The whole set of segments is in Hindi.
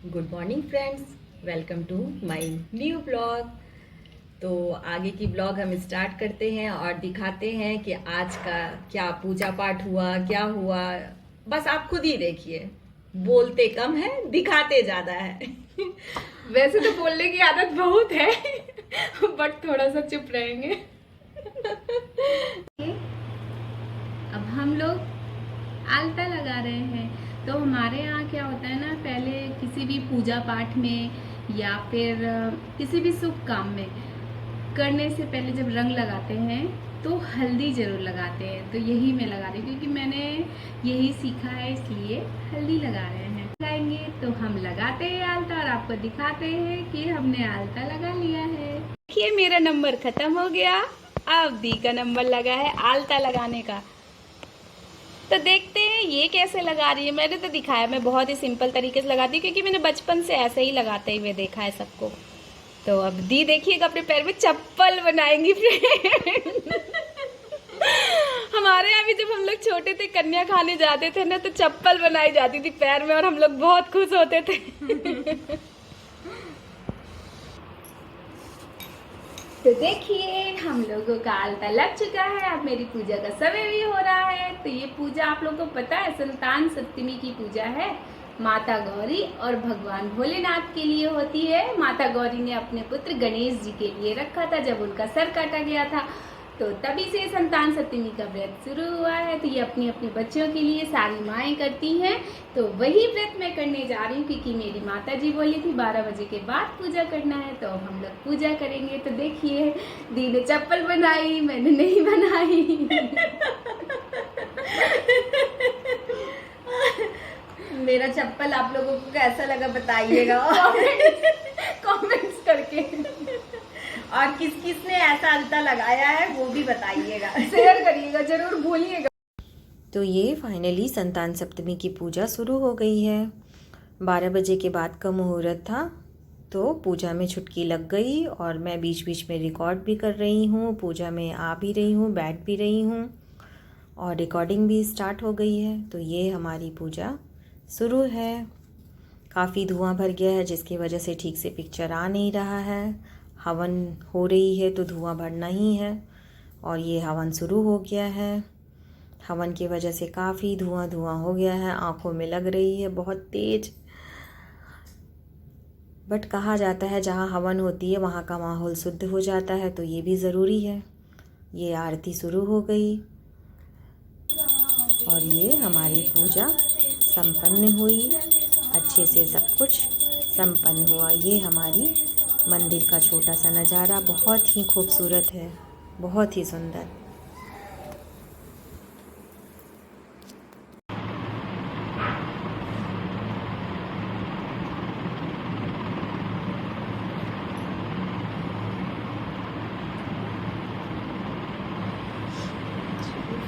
Good morning friends, welcome to my new blog. तो आगे की ब्लॉग हम स्टार्ट करते हैं और दिखाते हैं कि आज का क्या पूजा पाठ हुआ, क्या हुआ। बस आप खुद ही देखिए, बोलते कम है, दिखाते ज्यादा है। वैसे तो बोलने की आदत बहुत है बट थोड़ा सा चुप रहेंगे। अब हम लोग आलता लगा रहे हैं। तो हमारे यहाँ क्या होता है ना, पहले किसी भी पूजा पाठ में या फिर किसी भी शुभ काम में करने से पहले जब रंग लगाते हैं तो हल्दी जरूर लगाते हैं। तो यही मैं लगा रही हूँ क्योंकि मैंने यही सीखा है, इसलिए हल्दी लगा रहे हैं। लगाएंगे तो हम लगाते हैं आलता और आपको दिखाते हैं कि हमने आलता लगा लिया है। देखिए मेरा नंबर खत्म हो गया, अब दी का नंबर लगा है आलता लगाने का। तो देखते हैं ये कैसे लगा रही है। मैंने तो दिखाया, मैं बहुत ही सिंपल तरीके से लगाती हूँ क्योंकि मैंने बचपन से ऐसे ही लगाते हुए देखा है सबको। तो अब दी देखिएगा अपने पैर में चप्पल बनाएंगी फ्रेंड। हमारे यहाँ भी जब हम लोग छोटे थे, कन्या खाने जाते थे ना, तो चप्पल बनाई जाती थी पैर में और हम लोग बहुत खुश होते थे। तो देखिए हम लोगों का आलता लग चुका है। अब मेरी पूजा का समय भी हो रहा है। तो ये पूजा आप लोगों को पता है, संतान सप्तमी की पूजा है। माता गौरी और भगवान भोलेनाथ के लिए होती है। माता गौरी ने अपने पुत्र गणेश जी के लिए रखा था जब उनका सर काटा गया था। तो तभी से संतान सप्तमी का व्रत शुरू हुआ है। तो ये अपने अपने बच्चों के लिए सारी माएँ करती हैं। तो वही व्रत मैं करने जा रही हूँ क्योंकि मेरी माता जी बोली थी 12 बजे के बाद पूजा करना है। तो अब हम लोग पूजा करेंगे। तो देखिए दी ने चप्पल बनाई, मैंने नहीं बनाई। मेरा चप्पल आप लोगों को कैसा लगा बताइएगा कमेंट्स करके। और किस किस ने ऐसा आलता लगाया है वो भी बताइएगा, शेयर करिएगा, जरूर भूलिएगा। तो ये फाइनली संतान सप्तमी की पूजा शुरू हो गई है। 12 बजे के बाद का मुहूर्त था, तो पूजा में छुटकी लग गई और मैं बीच बीच में रिकॉर्ड भी कर रही हूँ, पूजा में आ भी रही हूँ, बैठ भी रही हूँ और रिकॉर्डिंग भी स्टार्ट हो गई है। तो ये हमारी पूजा शुरू है। काफ़ी धुआं भर गया है जिसकी वजह से ठीक से पिक्चर आ नहीं रहा है। हवन हो रही है तो धुआं भरना ही है और ये हवन शुरू हो गया है। हवन की वजह से काफ़ी धुआं हो गया है, आंखों में लग रही है बहुत तेज। बट कहा जाता है जहाँ हवन होती है वहाँ का माहौल शुद्ध हो जाता है, तो ये भी ज़रूरी है। ये आरती शुरू हो गई और ये हमारी पूजा संपन्न हुई, अच्छे से सब कुछ संपन्न हुआ। ये हमारी मंदिर का छोटा सा नज़ारा बहुत ही खूबसूरत है, बहुत ही सुंदर।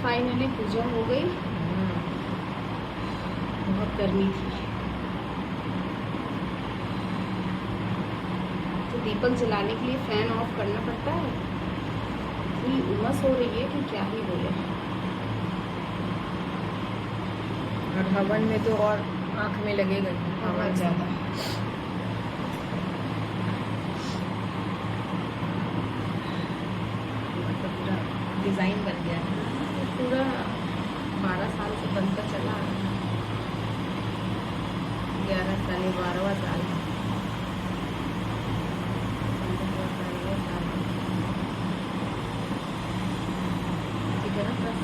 फाइनली पूजा हो गई। बहुत गर्मी थी तो दीपक जलाने के लिए फैन ऑफ करना पड़ता है। इतनी उमस हो रही है कि क्या ही बोले। और हवन में तो और आँख में लगेगा बहुत ज़्यादा। मतलब पूरा डिज़ाइन बन गया है। पूरा 12 साल से बनता चला आ रहा है। 11 साल, 12वां साल। ठीक है ना बस।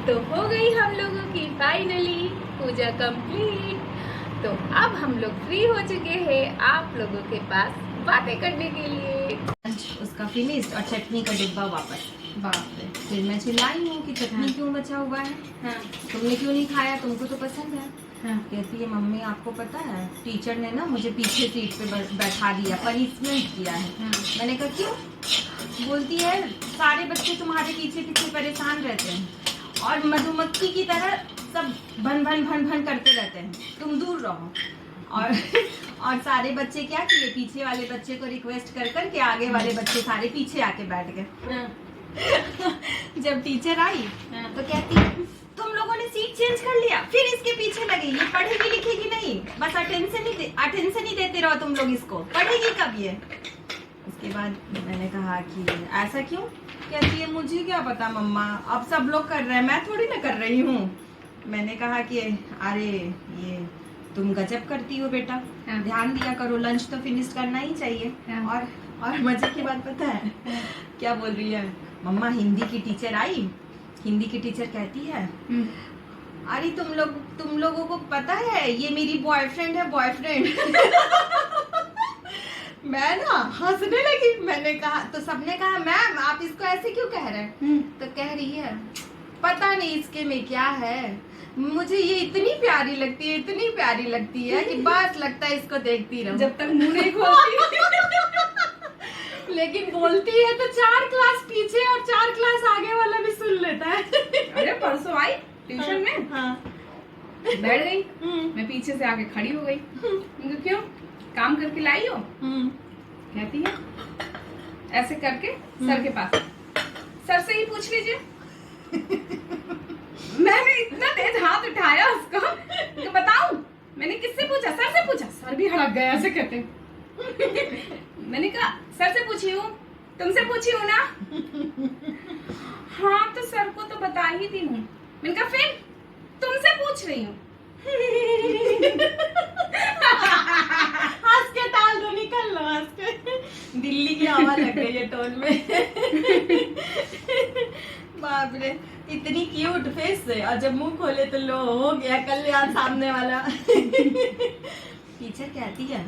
तो हो गई हम लोगों की फाइनली पूजा कंप्लीट। तो अब हम लोग फ्री हो चुके हैं आप लोगों के पास बातें करने के लिए। उसका फिनिश और चटनी का डिब्बा वापस। बाप रे। फिर मैं चिल्लाई हूँ कि चटनी हाँ। क्यों बचा हुआ है, हाँ तुमने क्यों नहीं खाया, तुमको तो पसंद है। हाँ। कहती है मम्मी आपको पता है टीचर ने ना मुझे पीछे सीट पे बैठा दिया, पनिशमेंट किया है। हाँ। मैंने कहा क्यों? बोलती है सारे बच्चे तुम्हारे पीछे पीछे परेशान रहते हैं और मधुमक्खी की तरह सब भन भन भन भन करते रहते हैं, तुम दूर रहो। और और सारे बच्चे क्या किए, पीछे वाले बच्चे को रिक्वेस्ट कर कर के आगे वाले बच्चे सारे पीछे आके बैठ गए। जब टीचर आई तो कहती तुम लोगों ने सीट चेंज कर लिया, फिर इसके पीछे लगे, ये पढ़ेगी लिखेगी नहीं, बस अटेंशन ही देते रहो तुम लोग इसको, पढ़ेगी कब ये। उसके बाद मैंने कहा कि ऐसा क्यों? कहती है मुझे क्या पता मम्मा, अब सब लोग कर रहे हैं, मैं थोड़ी ना कर रही हूँ। मैंने कहा कि अरे ये तुम गजब करती हो बेटा, ध्यान दिया करो, लंच तो फिनिश करना ही चाहिए। और मजे की बात पता है क्या बोल रही है, मम्मा हिंदी की टीचर आई, हिंदी की टीचर कहती है अरे तुम लोगों को पता है ये मेरी बॉयफ्रेंड है, बॉयफ्रेंड। मैं ना हंसने लगी। मैंने कहा, तो सबने कहा मैम आप इसको ऐसे क्यों कह रहे हैं? तो कह रही है पता नहीं इसके में क्या है, मुझे ये इतनी प्यारी लगती है, इतनी प्यारी लगती है कि बस लगता है इसको देखती रहूं जब तक मुंह नहीं खोलती। लेकिन बोलती है तो 4 क्लास पीछे और 4 क्लास आगे वाला भी सुन लेता है। अरे परसों आई ट्यूशन में, बैठ गई, मैं पीछे से आके खड़ी हो गई। क्यों, काम करके लाई हो? कहती है ऐसे करके सर के पास, सर से ही पूछ लीजिए। मैंने इतना तेज हाथ उठाया उसको कि बताऊं मैंने किससे पूछा? सर से पूछा। सर भी हड़क गया ऐसे कहते। मैंने कहा सर से पूछी हूँ, तुमसे पूछी हूँ ना? हाँ तो सर को तो बता ही दी हूँ। मैंने कहा फिर तुमसे पूछ रही हूँ। हंस के टाल दो, निकल लो हंस के। दिल्ली की हवा लग गई है टोन में। बाप रे, इतनी क्यूट फेस से, और जब मुंह खोले तो लो हो गया कल्याण सामने वाला। टीचर कहती है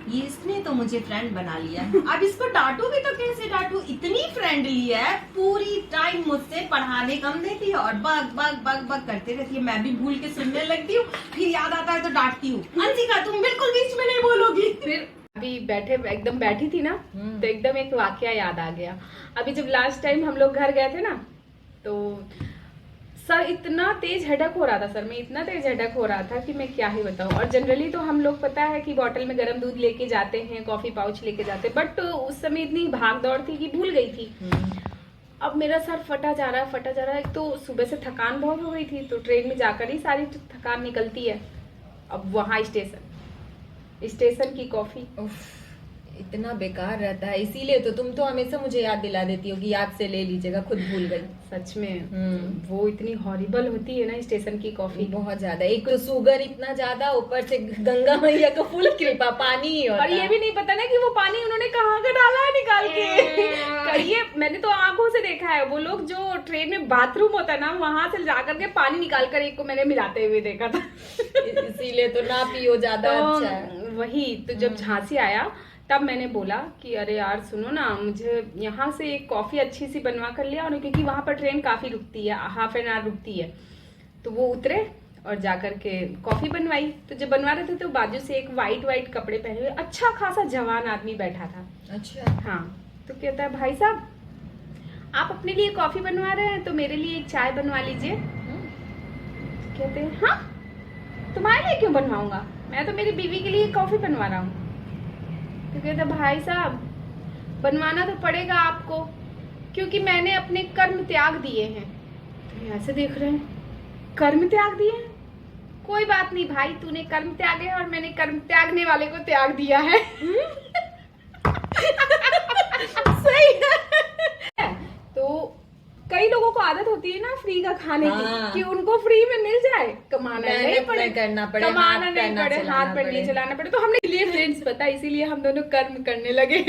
ये इसने तो मुझे फ्रेंड बना लिया है, अब इसको डांटू भी तो कैसे डांटू, इतनी फ्रेंडली है, पूरी टाइम मुझसे पढ़ाने कम देती है और बग बग बग बग करते रहती है। मैं भी भूल के सुनने लगती हूँ, फिर याद आता है तो डांटती हूँ। अंशिका तुम बिल्कुल बीच में नहीं बोलोगी। फिर अभी एकदम बैठी थी ना, तो एकदम एक वाकया याद आ गया। अभी जब लास्ट टाइम हम लोग घर गए थे ना, तो सर इतना तेज हेडक हो रहा था, सर में इतना तेज हेडक हो रहा था कि मैं क्या ही बताऊं। और जनरली तो हम लोग पता है कि बॉटल में गर्म दूध लेके जाते हैं, कॉफी पाउच लेके जाते हैं, बट उस समय इतनी भाग दौड़ थी कि भूल गई थी। अब मेरा सर फटा जा रहा है। एक तो सुबह से थकान बहुत हो गई थी, तो ट्रेन में जाकर ही सारी थकान निकलती है। अब वहाँ स्टेशन की कॉफी इतना बेकार रहता है, इसीलिए तो तुम तो हमेशा मुझे याद दिला देती हो कि याद से ले लीजिएगा, खुद भूल गई। सच में वो इतनी हॉरिबल होती है ना स्टेशन की कॉफी, बहुत ज्यादा। एक तो शुगर इतना ज्यादा, ऊपर से गंगा मैया का फुल कृपा, पानी ही होता। और ये भी नहीं पता ना कि वो पानी उन्होंने कहाँ का डाला है निकाल के। ये मैंने तो आंखों से देखा है, वो लोग जो ट्रेन में बाथरूम होता है ना, वहां से जाकर के पानी निकाल कर एक को मैंने मिलाते हुए देखा था। इसीलिए तो ना पियो ज्यादा, अच्छा है। वही तो जब झांसी आया तब मैंने बोला कि अरे यार सुनो ना, मुझे यहाँ से एक कॉफी अच्छी सी बनवा कर लिया, और क्योंकि वहां पर ट्रेन काफी रुकती है, हाफ एन आवर रुकती है। तो वो उतरे और जाकर के कॉफी बनवाई। तो जब बनवा रहे थे तो बाजू से एक वाइट कपड़े पहने हुए अच्छा खासा जवान आदमी बैठा था। अच्छा हाँ, तो कहता है भाई साहब आप अपने लिए कॉफी बनवा रहे हैं तो मेरे लिए एक चाय बनवा लीजिए। कहते हैं हाँ तुम्हारे लिए क्यों बनवाऊंगा, मैं तो मेरी बीवी के लिए कॉफी बनवा रहा हूँ। तो कहता भाई साहब बनवाना तो पड़ेगा आपको, क्योंकि मैंने अपने कर्म त्याग दिए हैं। तो ऐसे देख रहे हैं, कर्म त्याग दिए हैं? कोई बात नहीं भाई, तूने कर्म त्यागे और मैंने कर्म त्यागने वाले को त्याग दिया है। सही है। तो कई लोगों को आदत होती है ना फ्री का खाने की, कि उनको फ्री में मिल जाए, कमाना नहीं पड़े, करना पड़े, कमाना नहीं पड़े, हाथ पैर नहीं चलाना पड़े। तो हमने लिए फ्रेंड्स पता, इसीलिए हम दोनों कर्म करने लगे।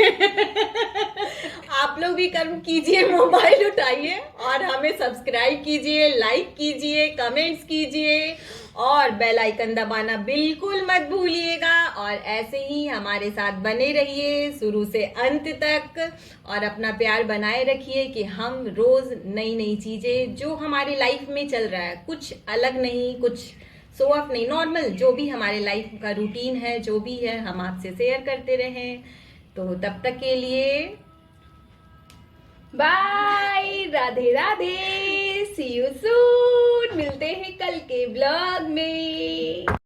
आप लोग भी कर्म कीजिए, मोबाइल उठाइए और हमें सब्सक्राइब कीजिए, लाइक कीजिए, कमेंट्स कीजिए और बेल आइकन दबाना बिल्कुल मत भूलिएगा। और ऐसे ही हमारे साथ बने रहिए शुरू से अंत तक, और अपना प्यार बनाए रखिए कि हम रोज नई नई चीजें जो हमारे लाइफ में चल रहा है, कुछ अलग नहीं, कुछ शो ऑफ नहीं, नॉर्मल जो भी हमारे लाइफ का रूटीन है, जो भी है, हम आपसे शेयर करते रहें। तो तब तक के लिए bye, Radhe Radhe, see you soon, मिलते हैं कल के ब्लॉग में।